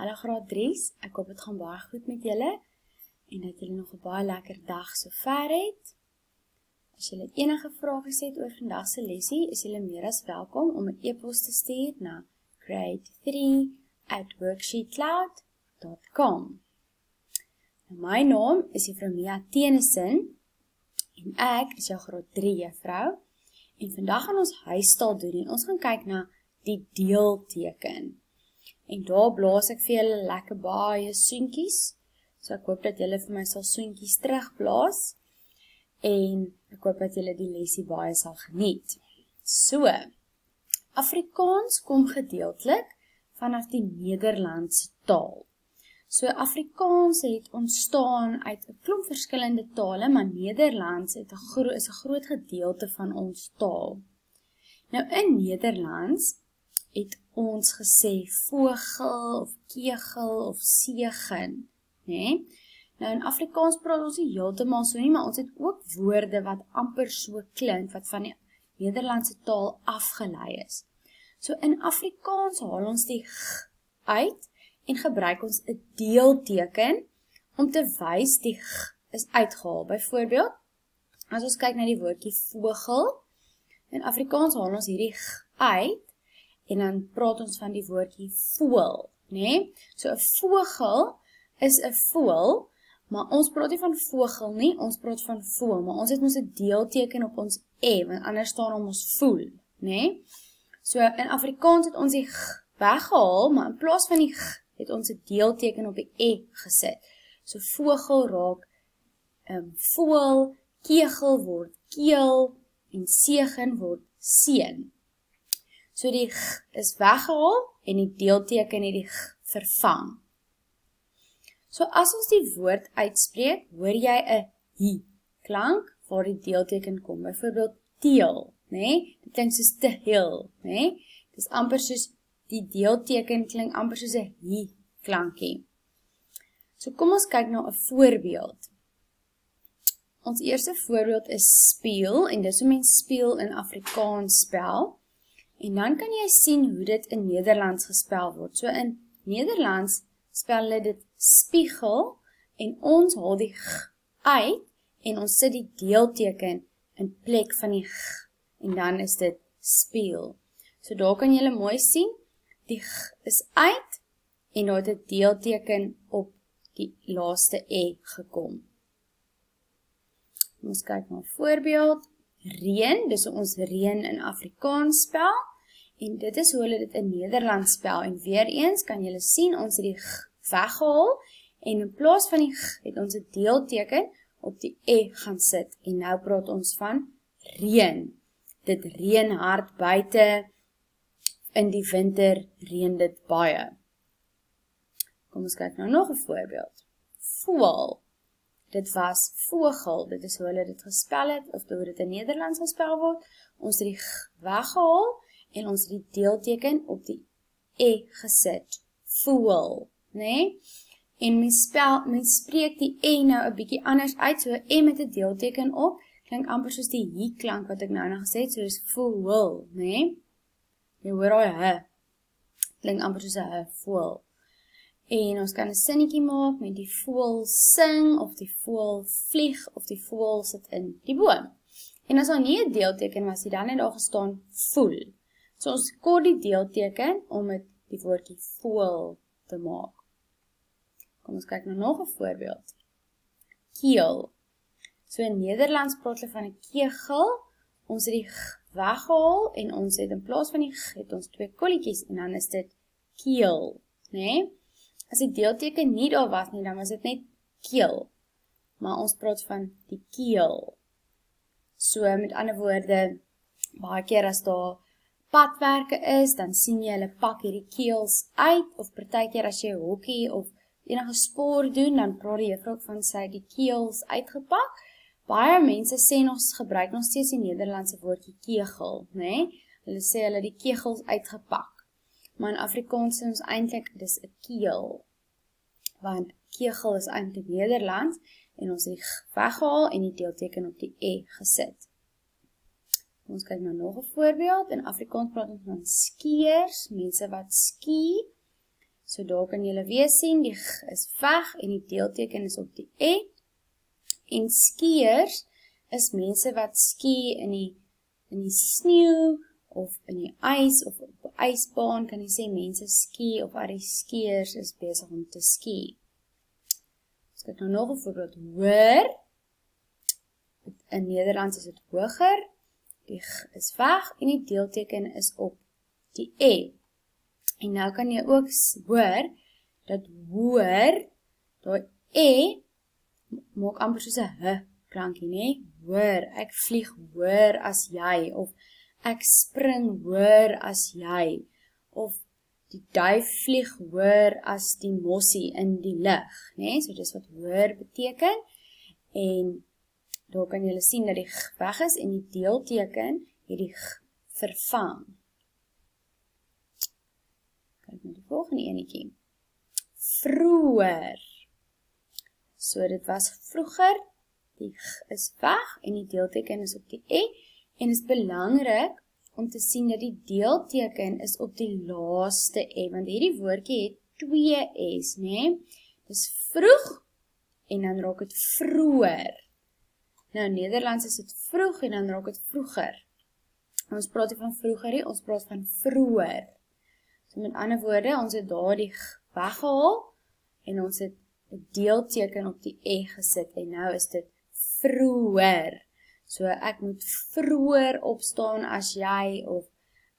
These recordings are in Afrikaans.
Hallo graad 3's, ek hoop het gaan baie goed met julle en dat julle nog 'n baie lekker dag sover het. As julle enige vrae het oor vandag se lesie, is julle meer as welkom om 'n e-pos te stuur na grade3@worksheetcloud.com. My naam is Juffrou Mia Tennyson en ek is jou graad 3 juffrou en vandag gaan ons huistaal doen en ons gaan kyk na die deelteken. En daar blaas ek vir julle lekker baie soentjies. So ek hoop dat julle vir my sal soentjies terugblaas. En ek hoop dat julle die lesie baie sal geniet. So, Afrikaans kom gedeeltelik vanaf die Nederlandse taal. So Afrikaans het ontstaan uit 'n klomp verskillende tale, maar Nederlands is 'n groot gedeelte van ons taal. Nou in Nederlands het ons gesê vogel of kegel of seën, né? Nou in Afrikaans praat ons nie heeltemal so nie, maar ons het ook woorde wat amper so klink wat van die Nederlandse taal afgelei is. So in Afrikaans haal ons die g uit en gebruik ons 'n deelteken om te wys die g is uitgehaal. Byvoorbeeld, as ons kyk na die woordjie vogel, in Afrikaans haal ons hierdie g uit en dan praat ons van die woordjie voël, né? So 'n vogel is 'n voël, maar ons praat nie van vogel nie, ons praat van voël, maar ons het mos 'n deelteken op ons e, want anders staan ons voel, né? So in Afrikaans het ons die g weggehaal, maar in plaas van die g het ons 'n deelteken op die e gesit. So vogel raak voël, kegel word keel en seën word seën. So die g is weggehaal en die deelteken het die g vervang. So as ons die woord uitspreek, hoor jy 'n hi klank waar die deelteken kom. Byvoorbeeld teel, né? Dit klink soos te heel, né? Dis amper soos die deelteken klink amper soos 'n hi klankie. So kom ons kyk na 'n voorbeeld. Ons eerste voorbeeld is speel en dis hoe mens speel in Afrikaans spel. En dan kan jy sien hoe dit in Nederlands gespel word. So in Nederlands spel hulle dit spiegel en ons haal die g uit en ons sit die deelteken in plek van die g en dan is dit speel. So daar kan julle mooi sien, die g is uit en daar het 'n deelteken op die laaste e gekom. Ons kyk na 'n voorbeeld. Reën, dis hoe ons reën in Afrikaans spel. En dit is hoe hulle dit in Nederlands spel. En weer eens kan julle sien, ons het die g weggehaal. En in plaas van die g het ons 'n deelteken op die e gaan sit. En nou praat ons van reën. Dit reën hard buite. In die winter reën dit baie. Kom ons kyk nou nog 'n voorbeeld. Voël. Dit was vogel. Dit is hoe hulle dit gespel het, of hoe dit in Nederlands gespel word. Ons het die g weggehaal en ons het die deelteken op die e gesit. Voël, né? En mens spreek die e nou 'n bietjie anders uit, so 'n e met 'n deelteken op, klink amper soos die hi klank wat ek nou nog gesê het, so is voël, né? Jy hoor daai h. Klink amper soos 'n h, voël. En ons kan 'n sinnetjie maak met die voël sing, of die voël vlieg, of die voël sit in die boom. En as daar nie 'n deelteken was, dan het daar gestaan voel. So ons kort die deelteken om met die woordjie voël te maak. Kom ons kyk nou nog 'n voorbeeld. Keel. So in Nederlands praat hulle van 'n kegel. Ons het die g weggehaal en ons het in plaas van die g het ons 2 kolletjies en dan is dit keel, né? As die deelteken nie daar was nie, dan was dit net keel. Maar ons praat van die keel. So met ander woorde, baie keer as daar padwerke is, dan sien jy hulle pak hierdie keels uit, of partykeer as jy hokkie of enige sport doen, dan praat die juffrou van sy die keels uitgepak. Baie mense sê ons gebruik nog steeds die Nederlandse woordjie kegel, né? Hulle sê hulle die kegels uitgepak. Maar in Afrikaans sê ons eintlik dis 'n keel. Want kegel is eintlik Nederlands en ons het die g weggehaal en die deelteken op die e gesit. Ons kyk nou nog 'n voorbeeld. In Afrikaans praat ons van skiers, mense wat ski. So daar kan julle weer sien, die g is weg en die deelteken is op die e. En skiers is mense wat ski in die sneeu, of in die ys, of op 'n ysbaan, kan jy sê mense ski, of die skiers is besig om te ski. As kyk nou nog 'n voorbeeld, hoër, in Nederlands is dit hoger, die g is weg, en die deelteken is op die e. En nou kan jy ook hoor, dat hoër, daai e, maak amper soos 'n h klankie, nee? Hoër, ek vlieg hoër as jy, of ek spring hoër as jy, of die duif vlieg hoër as die mossie in die lug, nee? So dis wat hoër beteken, en daar kan julle sien dat die g weg is, en die deelteken het die g vervang. Kijk na die volgende enetjie. Vroeër. So dit was vroeger, die g is weg, en die deelteken is op die e, en is belangrik om te sien dat die deelteken is op die laaste e, want hierdie woordjie het 2 e's, nee? Dis vroeg, en dan raak het vroeër. Nou, in Nederlands is dit vroeg, en dan raak het vroeger. Ons praat nie van vroeger nie, ons praat van vroeër. So met ander woorde, ons het daar die g weggehaal, en ons het 'n deelteken op die e gesit, en nou is dit vroeër. So ek moet vroeër opstaan as jy, of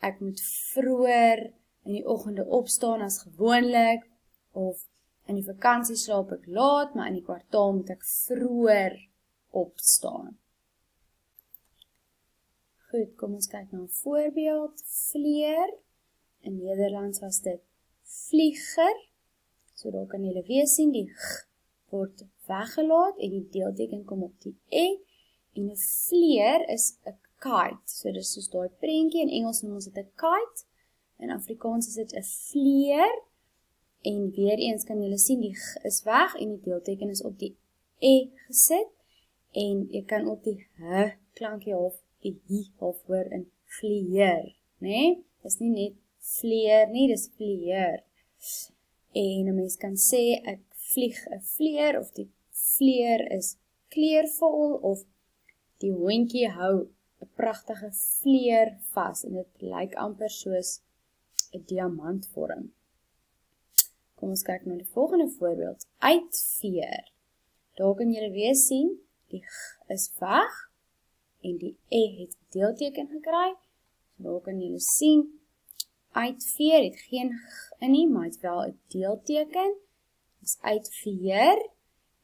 ek moet vroeër in die oggende opstaan as gewoonlik, of in die vakansie slaap ek laat, maar in die kwartaal moet ek vroeër opstaan. Goed, kom ons kyk na 'n voorbeeld. Vleer. In Nederlands was dit vlieger. So daar kan julle weer sien, die g word weggelaat en die deelteken kom op die e. En 'n vleer is 'n kite. So dis soos daai prentjie, in Engels noem ons dit 'n kite. In Afrikaans is dit 'n vleer. En weer eens kan julle sien, die g is weg en die deelteken is op die e gesit. En jy kan ook die h klankie of die hi of hoor in vleer, né? Dis nie net vleer nie, dis vleer. En 'n mens kan sê ek vlieg 'n vleer, of die vleer is kleurvol, of die hondjie hou 'n pragtige vleer vas en dit lyk amper soos 'n diamantvorm. Kom ons kyk na die volgende voorbeeld. Uitveer. Daar kan julle weer sien, die g is weg en die e het deelteken gekry. So daar kan julle sien, uitveer het geen g in nie, maar het wel 'n deelteken. Dis uitveer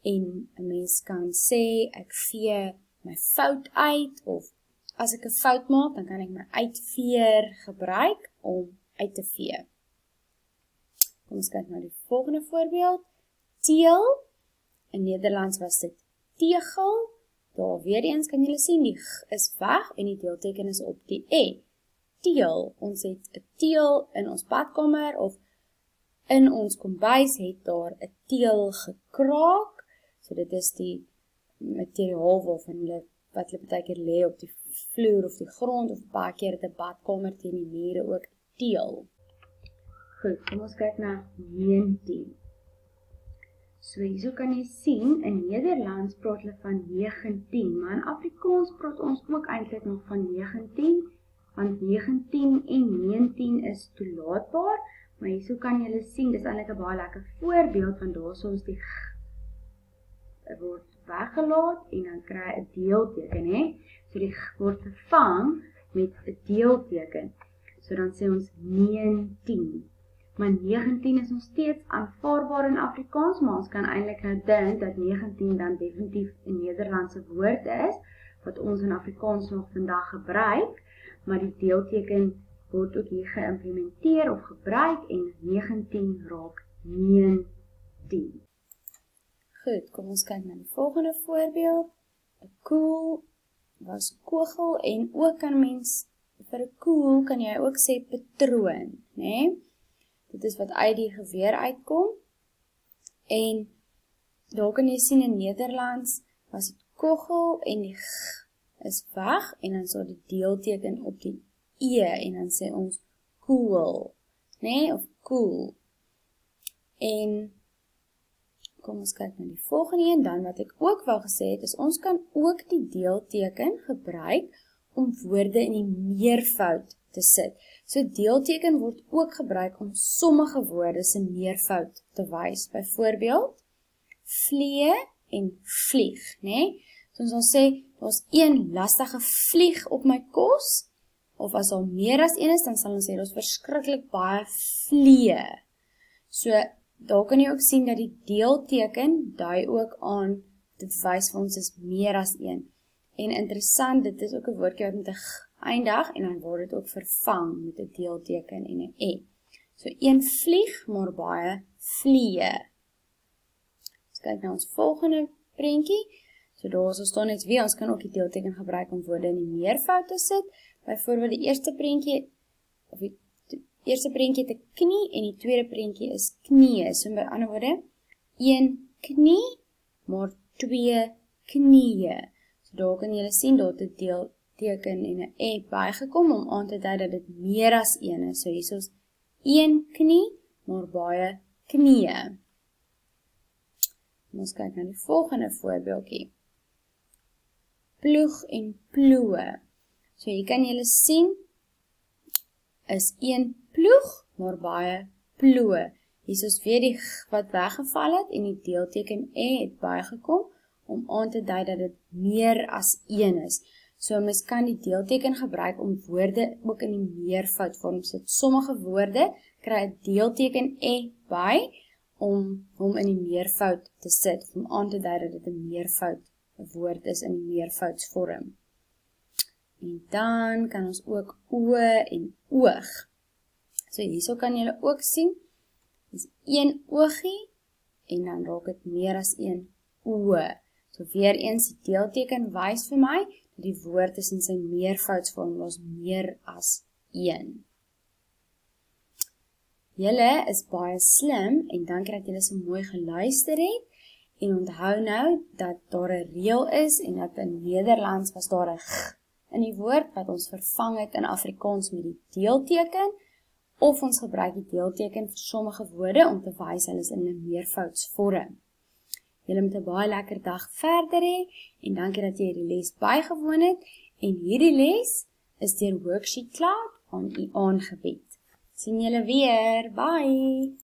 en 'n mens kan sê ek vee my fout uit, of as ek 'n fout maak, dan kan ek my uitveer gebruik om uit te vee. Kom ons kyk na die volgende voorbeeld. Teel. In Nederlands was dit tegel. Daar weer eens kan julle sien, die g is weg en die deelteken is op die e. Teel. Ons het 'n teel in ons badkamer of in ons kombuis het daar 'n teel gekraak. So dit is die materiaal wat hulle baie keer lê op die vloer of die grond, of baie keer het 'n badkamer teen die mure ook teel. Goed, kom ons kyk na 19. So hierso kan jy sien, in Nederlands praat hulle van 19, maar in Afrikaans praat ons ook eintlik nog van 19, want 19 en 19 is toelaatbaar, maar hierso kan jy sien, dis eintlik 'n baie lekker voorbeeld, want daar soms die g word weggelaat en dan kry 'n deelteken, hè? So die g word vervang met 'n deelteken. So dan sê ons 19. Maar 19 is nog steeds aanvaarbaar in Afrikaans, maar ons kan eintlik nou dink dat 19 dan definitief 'n Nederlandse woord is, wat ons in Afrikaans nog vandag gebruik, maar die deelteken word ook hier geïmplementeer of gebruik en 19 raak 19. Goed, kom ons kyk na die volgende voorbeeld. 'n Koel was kogel en ook kan mens, vir 'n koel kan jy ook sê patroon, né? Dit is wat uit die geweer uitkom. En daar kan jy sien in Nederlands was dit kogel en die g is weg en dan sal die deelteken op die e en dan sê ons koel, né? Of koel. En kom ons kyk na die volgende een, dan wat ek ook wel gesê het, is ons kan ook die deelteken gebruik om woorde in die meervoud te sit. So deelteken word ook gebruik om sommige woorde se meervoud te wys. Byvoorbeeld, vlee en vlieg, né? So ons sê, daar's een lastige vlieg op my kos, of as al meer as een is, dan sal ons sê, daar's verskriklik baie vlee. So, daar kan jy ook sien dat die deelteken dui ook aan, dit wys vir ons is meer as een. En interessant, dit is ook 'n woordjie wat met 'n g eindig, en dan word dit ook vervang met 'n deelteken en 'n e. So, een vlieg, maar baie vlee. Ons kyk na ons volgende prentjie. So, daar staan net weer, ons kan ook die deelteken gebruik om woorde in die meervoud te sit. Byvoorbeeld die eerste prentjie het 'n knie en die tweede prentjie is knieë. So met ander woorde, een knie, maar twee knieë. So daar kan julle sien, daar het 'n deelteken en 'n e bygekom om aan te dui dat dit meer as een is. So hier is een knie, maar baie knieë. Ons kyk na die volgende voorbeeldjie. Ploeg en ploe. So hier kan julle sien, is een ploeg, maar baie ploe. Hier is weer die g wat weggeval het en die deelteken e het bygekom om aan te dui dat dit meer as een is. So mens kan die deelteken gebruik om woorde ook in die meervoud vorm sit. Sommige woorde kry 'n deelteken e by om hom in die meervoud te sit, om aan te dui dat dit 'n meervoud 'n woord is in die meervoudsvorm. En dan kan ons ook oë en oog. So hierso kan julle ook sien, dis een oogie en dan raak dit meer as een oë. So weer eens die deelteken wys vir my dat die woord is in sy meervoudsvorm, was meer as een. Julle is baie slim en dankie dat julle so mooi geluister het. En onthou nou dat daar 'n reël is en dat in Nederlands was daar 'n g in die woord wat ons vervang het in Afrikaans met die deelteken, of ons gebruik die deelteken vir sommige woorde om te wys hulle is in 'n meervoudsvorm. Julle moet 'n baie lekker dag verder hê en dankie dat jy hierdie les bygewoon het en hierdie les is deur Worksheet Cloud aan u aangebied. Sien julle weer, bye!